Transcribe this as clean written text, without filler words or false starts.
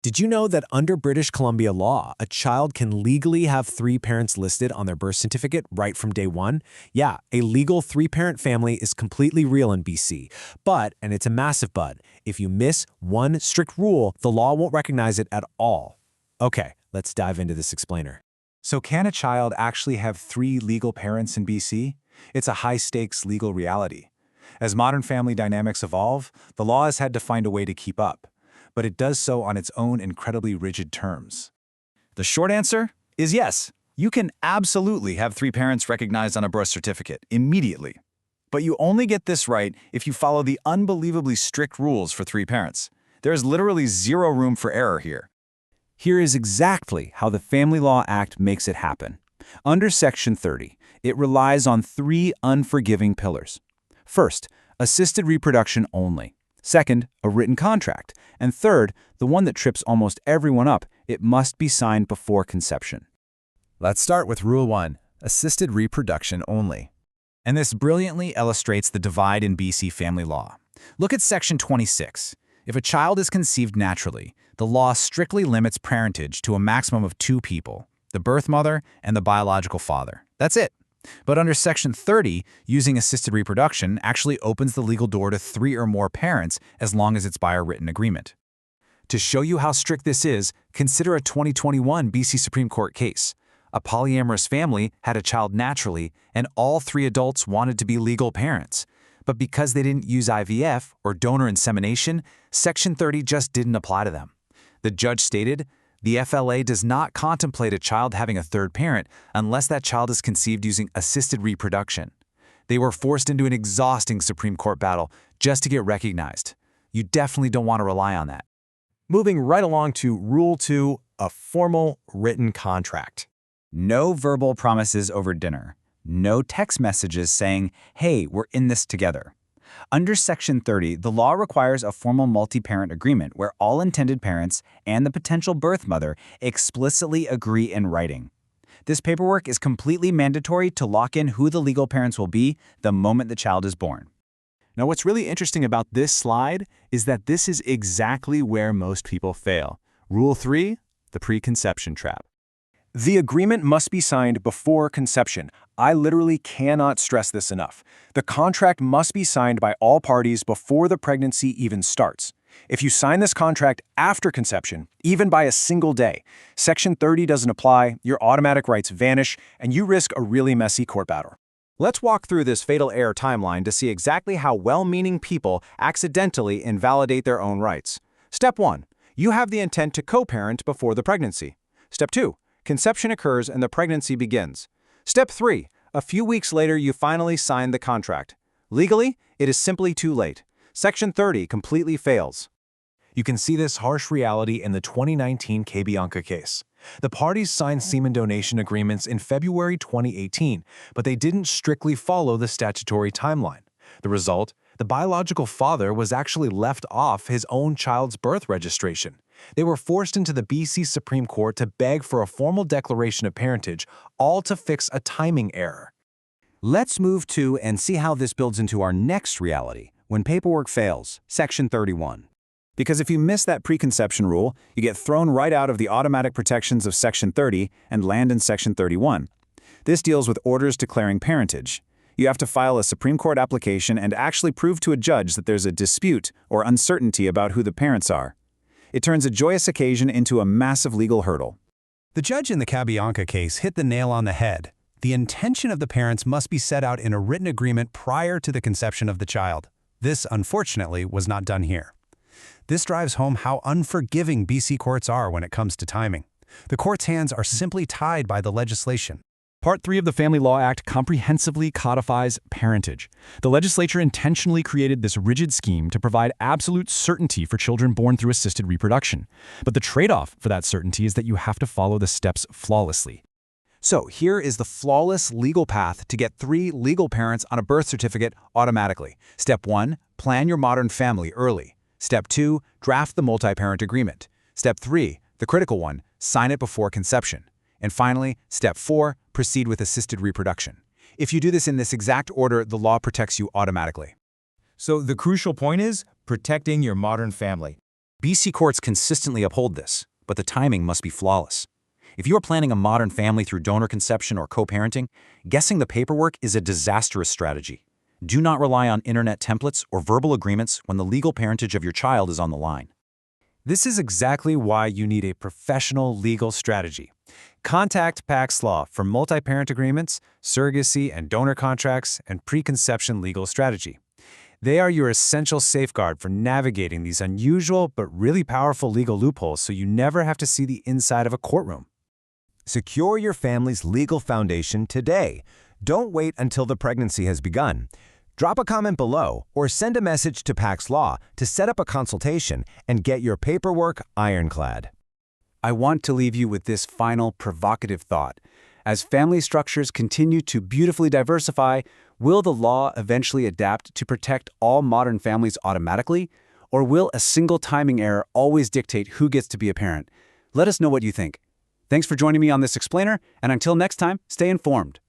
Did you know that under British Columbia law, a child can legally have three parents listed on their birth certificate right from day one? Yeah, a legal three-parent family is completely real in BC. But, and it's a massive but, if you miss one strict rule, the law won't recognize it at all. Okay, let's dive into this explainer. So can a child actually have three legal parents in BC? It's a high-stakes legal reality. As modern family dynamics evolve, the law has had to find a way to keep up, but it does so on its own incredibly rigid terms. The short answer is yes. You can absolutely have three parents recognized on a birth certificate immediately. But you only get this right if you follow the unbelievably strict rules for three parents. There's literally zero room for error here. Here is exactly how the Family Law Act makes it happen. Under Section 30, it relies on three unforgiving pillars. First, assisted reproduction only. Second, a written contract. And third, the one that trips almost everyone up, it must be signed before conception. Let's start with Rule 1, assisted reproduction only. And this brilliantly illustrates the divide in BC family law. Look at Section 26. If a child is conceived naturally, the law strictly limits parentage to a maximum of two people, the birth mother and the biological father. That's it. But under Section 30, using assisted reproduction actually opens the legal door to three or more parents as long as it's by a written agreement. To show you how strict this is, consider a 2021 BC Supreme Court case. A polyamorous family had a child naturally, and all three adults wanted to be legal parents. But because they didn't use IVF or donor insemination, Section 30 just didn't apply to them. The judge stated, "The FLA does not contemplate a child having a third parent unless that child is conceived using assisted reproduction." They were forced into an exhausting Supreme Court battle just to get recognized. You definitely don't want to rely on that. Moving right along to Rule 2, a formal written contract. No verbal promises over dinner. No text messages saying, "Hey, we're in this together." Under Section 30, the law requires a formal multi-parent agreement where all intended parents and the potential birth mother explicitly agree in writing. This paperwork is completely mandatory to lock in who the legal parents will be the moment the child is born. Now, what's really interesting about this slide is that this is exactly where most people fail. Rule 3, the preconception trap. The agreement must be signed before conception. I literally cannot stress this enough. The contract must be signed by all parties before the pregnancy even starts. If you sign this contract after conception, even by a single day, Section 30 doesn't apply, your automatic rights vanish, and you risk a really messy court battle. Let's walk through this fatal error timeline to see exactly how well-meaning people accidentally invalidate their own rights. Step 1. You have the intent to co-parent before the pregnancy. Step 2. Conception occurs and the pregnancy begins. Step 3. A few weeks later, you finally sign the contract. Legally, it is simply too late. Section 30 completely fails. You can see this harsh reality in the 2019 Bianca case. The parties signed semen donation agreements in February 2018, but they didn't strictly follow the statutory timeline. The result? The biological father was actually left off his own child's birth registration. They were forced into the BC Supreme Court to beg for a formal declaration of parentage, all to fix a timing error. Let's move to and see how this builds into our next reality, when paperwork fails, Section 31. Because if you miss that preconception rule, you get thrown right out of the automatic protections of Section 30 and land in Section 31. This deals with orders declaring parentage. You have to file a Supreme Court application and actually prove to a judge that there's a dispute or uncertainty about who the parents are. It turns a joyous occasion into a massive legal hurdle. The judge in the Cabianca case hit the nail on the head. The intention of the parents must be set out in a written agreement prior to the conception of the child. This, unfortunately, was not done here. This drives home how unforgiving BC courts are when it comes to timing. The court's hands are simply tied by the legislation. Part 3 of the Family Law Act comprehensively codifies parentage. The legislature intentionally created this rigid scheme to provide absolute certainty for children born through assisted reproduction. But the trade-off for that certainty is that you have to follow the steps flawlessly. So here is the flawless legal path to get three legal parents on a birth certificate automatically. Step 1, plan your modern family early. Step 2, draft the multi-parent agreement. Step 3, the critical one, sign it before conception. And finally, Step 4, proceed with assisted reproduction. If you do this in this exact order, the law protects you automatically. So the crucial point is protecting your modern family. BC courts consistently uphold this, but the timing must be flawless. If you are planning a modern family through donor conception or co-parenting, guessing the paperwork is a disastrous strategy. Do not rely on internet templates or verbal agreements when the legal parentage of your child is on the line. This is exactly why you need a professional legal strategy. Contact Pax Law for multi-parent agreements, surrogacy and donor contracts, and preconception legal strategy. They are your essential safeguard for navigating these unusual but really powerful legal loopholes so you never have to see the inside of a courtroom. Secure your family's legal foundation today. Don't wait until the pregnancy has begun. Drop a comment below or send a message to Pax Law to set up a consultation and get your paperwork ironclad. I want to leave you with this final provocative thought. As family structures continue to beautifully diversify, will the law eventually adapt to protect all modern families automatically? Or will a single timing error always dictate who gets to be a parent? Let us know what you think. Thanks for joining me on this explainer, and until next time, stay informed.